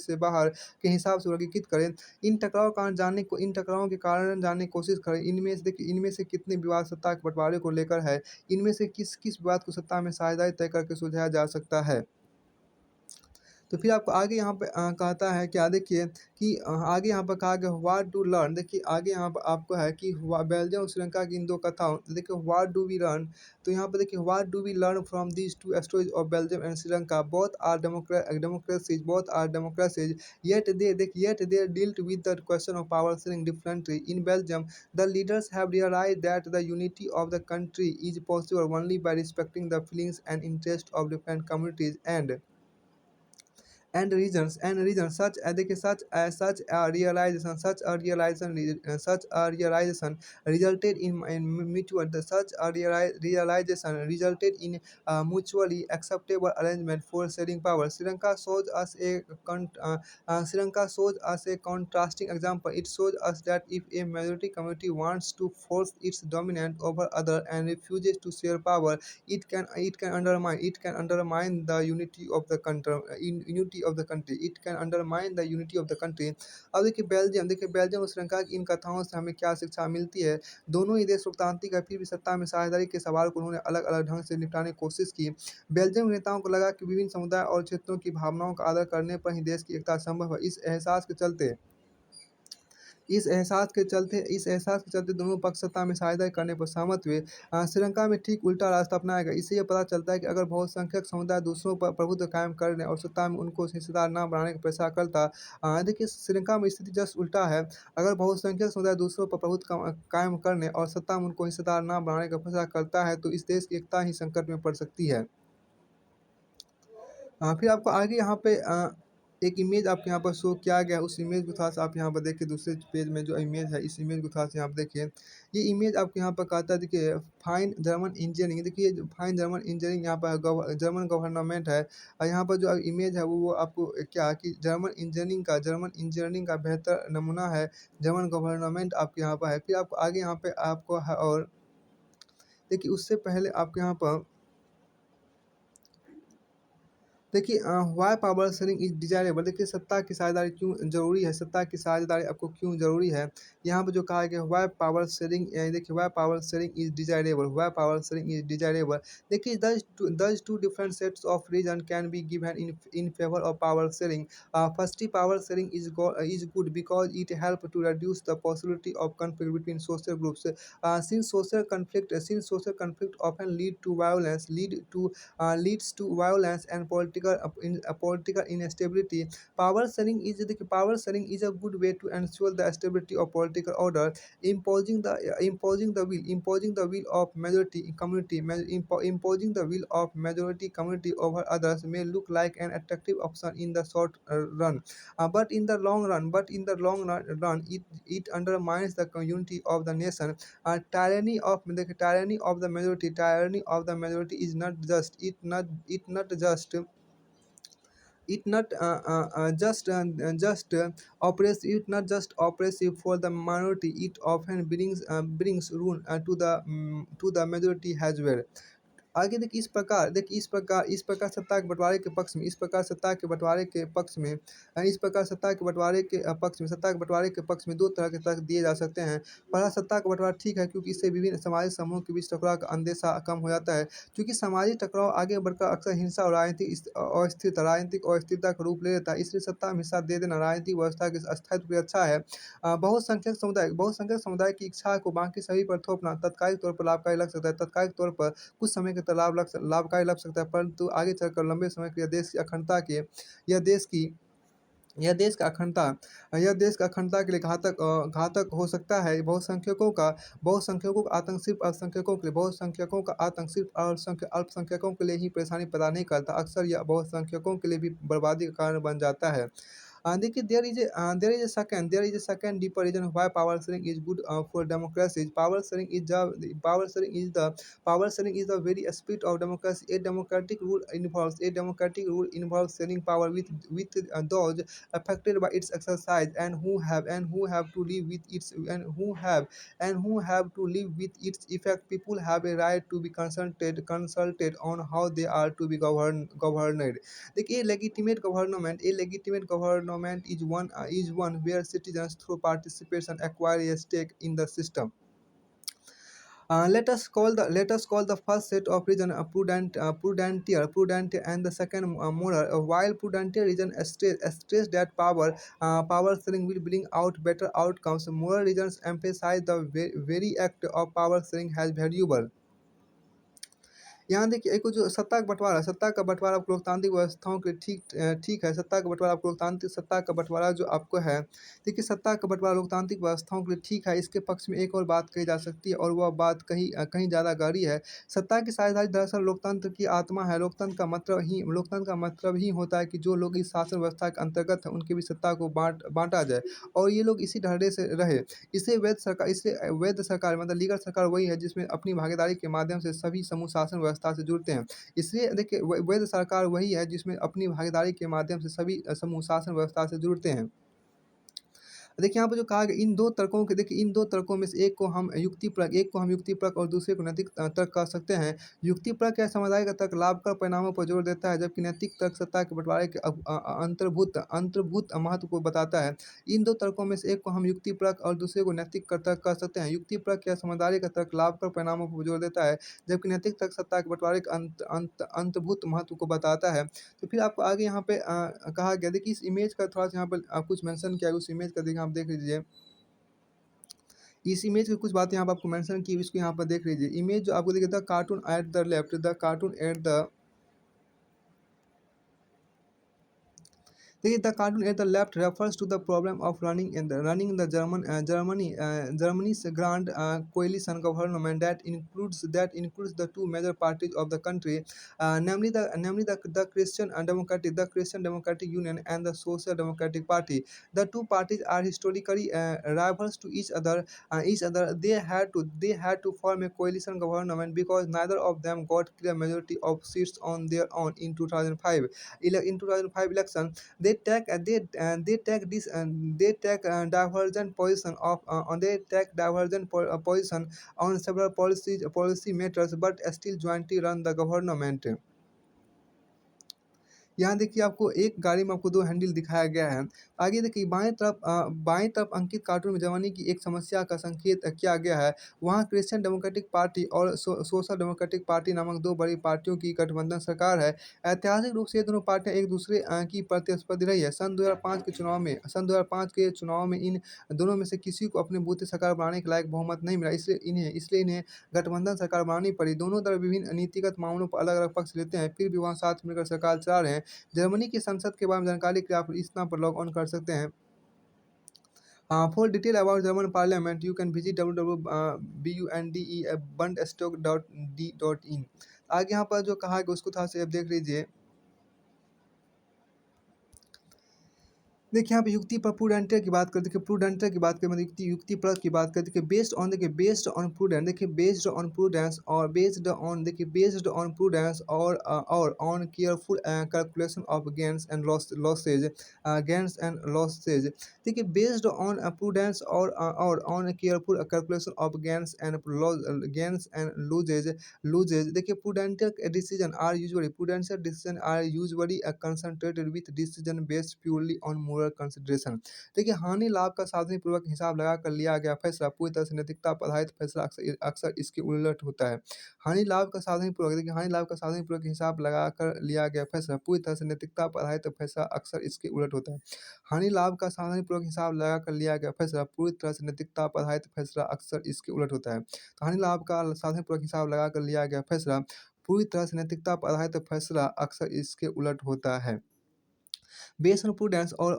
से बाहर के हिसाब से वर्गीकृत करें। इन टकरावों के कारण जानने की कोशिश करें। इनमें से कितने विवाद सत्ता के बंटवारे को लेकर है। इनमें से किस किस विवाद को सत्ता में साझेदारी तय करके सुलझाया जा सकता है। तो फिर आपको आगे यहाँ पे कहता है क्या, देखिए कि आगे यहाँ पर कहा गया व्हाट टू लर्न। देखिए आगे यहाँ पर आपको है कि बेल्जियम और श्रीलंका की इन दो कथाओं, देखिए व्हाट डू वी लर्न। तो यहाँ पर देखिए what do we learn from these two stories of Belgium and Sri Lanka. Both are democracies yet they dealt with the question of power sharing differently. In Belgium, the leaders have realized that the unity of the country is possible only by respecting the feelings and interests of different communities and regions देखिए such a realization resulted in mutual such a realization resulted in mutually acceptable arrangement for sharing power. Sri Lanka shows us a contrasting example. It shows us that if a majority community wants to force its dominance over other and refuses to share power, it can undermine the unity of the country. It can undermine the unity of the country. अब देखिए Belgium और श्रीलंका की इन कथाओं से हमें क्या शिक्षा मिलती है। दोनों ही देश लोकतांत्रिक है, फिर भी सत्ता में साझेदारी के सवाल को उन्होंने अलग अलग ढंग से निपटाने की कोशिश की। बेल्जियम के नेताओं को लगा कि विभिन्न समुदाय और क्षेत्रों की भावनाओं का आदर करने पर ही देश की एकता संभव है। इस एहसास के चलते दोनों पक्ष सत्ता में साझेदारी करने पर सहमत हुए। श्रीलंका में ठीक उल्टा रास्ता अपनाया गया। इससे यह पता चलता है कि अगर बहुसंख्यक समुदाय दूसरों पर प्रभुत्व कायम करने और सत्ता में उनको हिस्सेदार न बनाने का प्रयास करता। देखिए श्रीलंका में स्थिति जस्ट उल्टा है। अगर बहुसंख्यक समुदाय दूसरों पर प्रभुत्व कायम करने और सत्ता में उनको हिस्सेदार न बनाने का प्रयास करता है, तो इस देश की एकता ही संकट में पड़ सकती है। फिर आपको आगे यहाँ पे एक इमेज आपके यहाँ पर शो किया गया है, उस इमेज को थोड़ा-सा आप यहाँ पर देखिए, दूसरे पेज में जो इमेज है, इस इमेज को थोड़ा-सा यहाँ पर देखिए। ये इमेज आपके यहाँ पर कहता है, देखिए फाइन जर्मन इंजीनियरिंग, देखिए फाइन जर्मन इंजीनियरिंग यहाँ पर जर्मन गवर्नमेंट है। और यहाँ पर जो इमेज है वो आपको क्या कि जर्मन इंजीनियरिंग का बेहतर नमूना है, जर्मन गवर्नमेंट आपके यहाँ पर है। फिर आपको आगे यहाँ पे आपको है, और देखिए उससे पहले आपके यहाँ पर देखिए why power sharing is desirable, देखिए सत्ता की साझेदारी क्यों ज़रूरी है, सत्ता की साझेदारी आपको क्यों ज़रूरी है। यहाँ पर जो कहा गया व्हाई पावर शेयरिंग, देखिए why power sharing is desirable, why power sharing is desirable. देखिए thus two different sets of reason can be given in favour of power sharing. Firstly power sharing is good because it help to reduce the possibility of conflict between social groups. Since social conflict often leads to violence and political instability. Power sharing is a good way to ensure the stability of political order, imposing the will of majority community. Imposing the will of majority community over others may look like an attractive option in the short run, but in the long run, it undermines the unity of the nation. Tyranny of the majority is not just it not just it not just oppress it not just oppressive for the minority. It often brings ruin to the majority as well. आगे देखिए इस प्रकार सत्ता के बंटवारे के पक्ष में, सत्ता के बंटवारे के पक्ष में दो तरह के तर्क दिए जा सकते हैं। पहला, सत्ता का बंटवारा ठीक है क्योंकि इससे विभिन्न सामाजिक समूहों के बीच टकराव का अंदेशा कम हो जाता है। क्योंकि सामाजिक टकराव आगे बढ़कर अक्सर हिंसा और राजनीतिक अस्थिरता का रूप ले लेता है, इसलिए सत्ता में हिस्सा दे देना राजनीतिक व्यवस्था के स्थायित्व के लिए अच्छा है। बहुसंख्यक समुदाय की इच्छा को बाकी सभी पर थोपना तात्कालिक तौर पर लाभकारी लग सकता है, तात्कालिक तौर पर कुछ समय के लाभकारी लग सकता है, परंतु आगे चलकर लंबे समय के लिए यह देश की यह देश का अखंडता के लिए घातक हो सकता है। बहुसंख्यकों का आतंक सिर्फ अल्पसंख्यकों के लिए ही परेशानी पैदा नहीं करता, अक्सर यह बहुसंख्यकों के लिए भी बर्बादी का कारण बन जाता है। देखिए there is a second deeper reason why power sharing is good for democracy. Power sharing is the very spirit of democracy. A democratic rule involves sharing power with those affected by its exercise, and who have to live with its effect. People have a right to be consulted on how they are to be governed. देखिए legitimate government is one where citizens through participation acquire a stake in the system. Let us call the first set of reason prudential, and the second moral. While prudential reason stress that power sharing will bring out better outcomes, moral reasons emphasize the very act of power sharing has valuable. यहाँ देखिए एक जो सत्ता का बंटवारा आपको लोकतांत्रिक व्यवस्थाओं के ठीक है। सत्ता का बंटवारा जो आपको है, देखिए सत्ता का बंटवारा लोकतांत्रिक व्यवस्थाओं के लिए ठीक है। इसके पक्ष में एक और बात कही जा सकती है, और वह बात कहीं ज़्यादा गहरी है। सत्ता की साझेदारी दरअसल लोकतंत्र की आत्मा है। लोकतंत्र का मतलब ही होता है कि जो लोग इस शासन व्यवस्था के अंतर्गत हैं उनके भी सत्ता को बांटा जाए, और ये लोग इसी ढर्रे से रहे। इसे वैध सरकार मतलब लीगल सरकार वही है जिसमें अपनी भागीदारी के माध्यम से सभी समूह शासन व्यवस्था से जुड़ते हैं। इसलिए देखिए वैध सरकार वही है जिसमें अपनी भागीदारी के माध्यम से सभी समूह शासन व्यवस्था से जुड़ते हैं। देखिए यहाँ पे जो कहा गया इन दो तर्कों में से एक को हम युक्तिपरक और दूसरे को नैतिक तर्क कह सकते हैं। युक्तिपरक या समझदारी का तर्क लाभकर परिणामों पर जोर देता है, जबकि नैतिक तर्क सत्ता के बंटवारे के अंतर्भूत महत्व को बताता है। इन दो तर्कों में से एक को हम युक्तिपरक और दूसरे को नैतिक तर्क कह सकते हैं। युक्तिपरक या समझदारी का तर्क लाभकर परिणामों पर जोर देता है, जबकि नैतिक तर्क सत्ता के बंटवारे के अंतर्भूत महत्व को बताता है। तो फिर आपको आगे यहाँ पे कहा गया, देखिए इस इमेज का थोड़ा सा यहाँ पर कुछ मेंशन किया है, उस इमेज का देखिए आप देख लीजिए। इस इमेज की कुछ बातें यहाँ पर आपको मेंशन की, इसको यहाँ पर देख लीजिए। इमेज जो आपको देखिए the cartoon at the The cartoon at the left refers to the problem of running the Germany's grand coalition government that includes the two major parties of the country, namely the Christian Democratic Union and the Social Democratic Party. The two parties are historically rivals to each other. They had to form a coalition government because neither of them got clear majority of seats on their own in 2005. In 2005 election, they take divergent position on several policy matters, but still jointly run the government. यहाँ देखिए आपको एक गाड़ी में आपको 2 handle दिखाया गया है। आगे देखिए बाएँ तरफ अंकित कार्टून में जवानी की एक समस्या का संकेत किया गया है। वहाँ क्रिश्चियन डेमोक्रेटिक पार्टी और सोशल डेमोक्रेटिक पार्टी नामक 2 बड़ी पार्टियों की गठबंधन सरकार है। ऐतिहासिक रूप से ये दोनों पार्टियाँ एक-दूसरे की प्रतिस्पर्धी रही है। सन 2005 के चुनाव में इन दोनों में से किसी को अपनी बूते सरकार बनाने के लायक बहुमत नहीं मिला, इसलिए इन्हें गठबंधन सरकार बनानी पड़ी। दोनों दल विभिन्न नीतिगत मामलों पर अलग-अलग पक्ष लेते हैं, फिर भी वह साथ मिलकर सरकार चला रहे हैं। जर्मनी की संसद के बारे में जानकारी के लिए आप इस नाम पर लॉग ऑन कर सकते हैं। For detail about German Parliament, you can visit www.bundestag.d.in। आगे यहाँ पर जो कहा है उसको थोड़ा सा आप देख लीजिए। देखिए यहाँ पे युक्ति पर प्रूडेंटर की बात करते हैं, प्रूडेंटर की बात करें मतलब युक्ति पर की बात करते हैं। बेस्ड ऑन प्रूडेंस, देखिए बेस्ड ऑन प्रूडेंस और on careful calculation of gains and losses. देखिए बेस्ड ऑन प्रूडेंस और on careful calculation of gains and loses. देखिए prudential decision are usually concentrated with decision based purely on moral consideration। देखिए हानि लाभ का सावधानीपूर्वक हिसाब लगाकर लिया गया फैसला पूरी तरह से नैतिकता पर आधारित फैसला अक्सर इसके उलट होता है। हानि लाभ का सावधानीपूर्वक हिसाब लगाकर लिया गया फैसला पूरी तरह से नैतिकता पर आधारित फैसला अक्सर इसके उलट होता है। हानि लाभ का सावधानीपूर्वक हिसाब लगाकर लिया गया फैसला पूरी तरह से नैतिकता पर आधारित फैसला अक्सर इसके उलट होता है। तो हानि लाभ का सावधानीपूर्वक हिसाब लगाकर लिया गया फैसला पूरी तरह से नैतिकता पर आधारित फैसला अक्सर इसके उलट होता है। Based on prudence or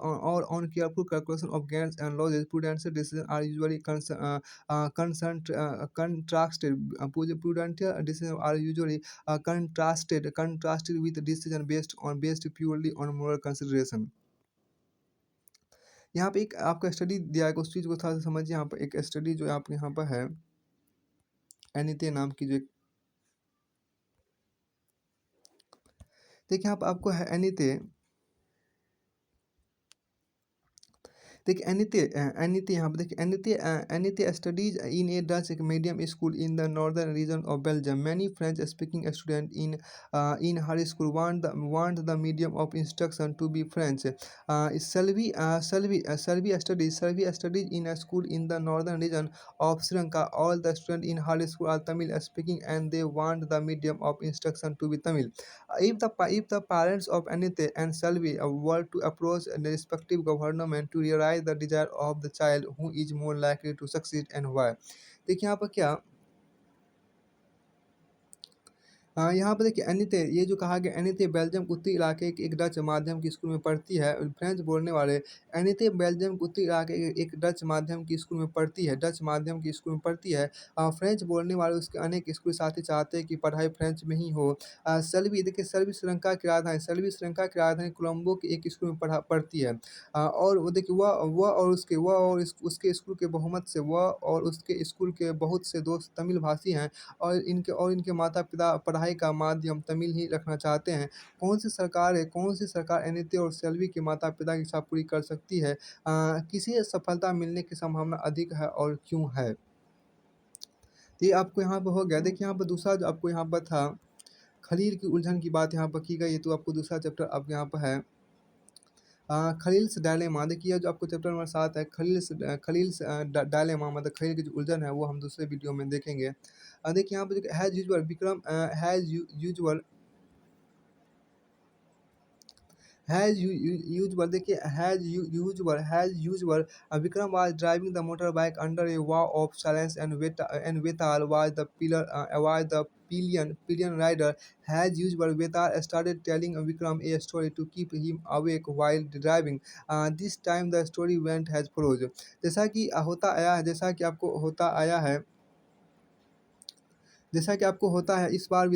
on careful calculation of gains and losses, prudential decisions are usually contrasted. Prudential decisions are usually contrasted with decision based purely on moral consideration। यहाँ पे एक आपका स्टडी दिया है, उस चीज़ को थोड़ा सा समझिए। यहाँ पर एक स्टडी जो आपके यहाँ पर है एनिथे नाम की जो एक, देखिए यहाँ पर आपको है एनिथे। देखिए एनिथे यहाँ पर देखिए Anitha studies in a Dutch medium school in the northern region of Belgium. Many French speaking student in her school want the medium of instruction to be French. Selvi studies in a school in the northern region of Sri Lanka. All the students in her school are Tamil speaking and they want the medium of instruction to be Tamil. If the parents of Anithe and Selvi were to approach the respective government to realize the desire of the child, who is more likely to succeed and why? देखिए यहाँ पर क्या यहाँ पे देखिए एनिथे, ये जो कहा गया एनिथे बेल्जियम के उत्तरी इलाके के एक डच माध्यम की स्कूल में पढ़ती है। फ्रेंच बोलने वाले एनिथे बेल्जियम के उत्तरी इलाके के एक डच माध्यम की स्कूल में पढ़ती है। फ्रेंच बोलने वाले उसके अनेक स्कूल साथी चाहते हैं कि पढ़ाई फ्रेंच में ही हो। सेल्वी श्रीलंका की राजधानी कोलंबो के एक स्कूल में पढ़ती है। और वो देखिए उसके स्कूल के बहुमत से वह और उसके स्कूल के बहुत से दोस्त तमिल भाषी हैं और इनके माता-पिता पढ़ाई का माध्यम तमिल ही रखना चाहते हैं। कौन सी सरकार एनिथे और सेल्वी के माता-पिता की इच्छा पूरी कर सकती है? किसे सफलता मिलने की संभावना अधिक है और क्यों है? ये आपको यहाँ पे हो गया। देखिए यहाँ पर दूसरा जो आपको यहाँ पर था, खलील की उलझन की बात यहाँ पर की गई है, तो आपको दूसरा चैप्टर आपके यहाँ पर है खलील्स डायलेमा। देखिए जो आपको चैप्टर नंबर 7 है खलील्स डायलेमा, मतलब खलील की जो उलझन है वो हम दूसरे वीडियो में देखेंगे। देखिए यहाँ पे has usual As usual, Vikram was driving the motorbike under a wall of silence, and Vetal was the pillion rider. As usual, Vetal started telling Vikram a story to keep him awake while driving. This time the story went as follows. जैसा कि आपको होता है इस बार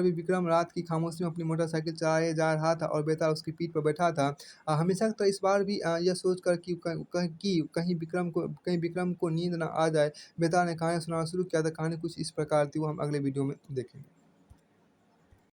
भी विक्रम रात की खामोशी में अपनी मोटरसाइकिल चलाए जा रहा था और बेताल उसकी पीठ पर बैठा था। हमेशा की तरह इस बार भी यह सोचकर कि कहीं विक्रम को नींद ना आ जाए, बेताल ने कहानी सुनाना शुरू किया। था कहानी कुछ इस प्रकार थी, वो हम अगले वीडियो में देखेंगे।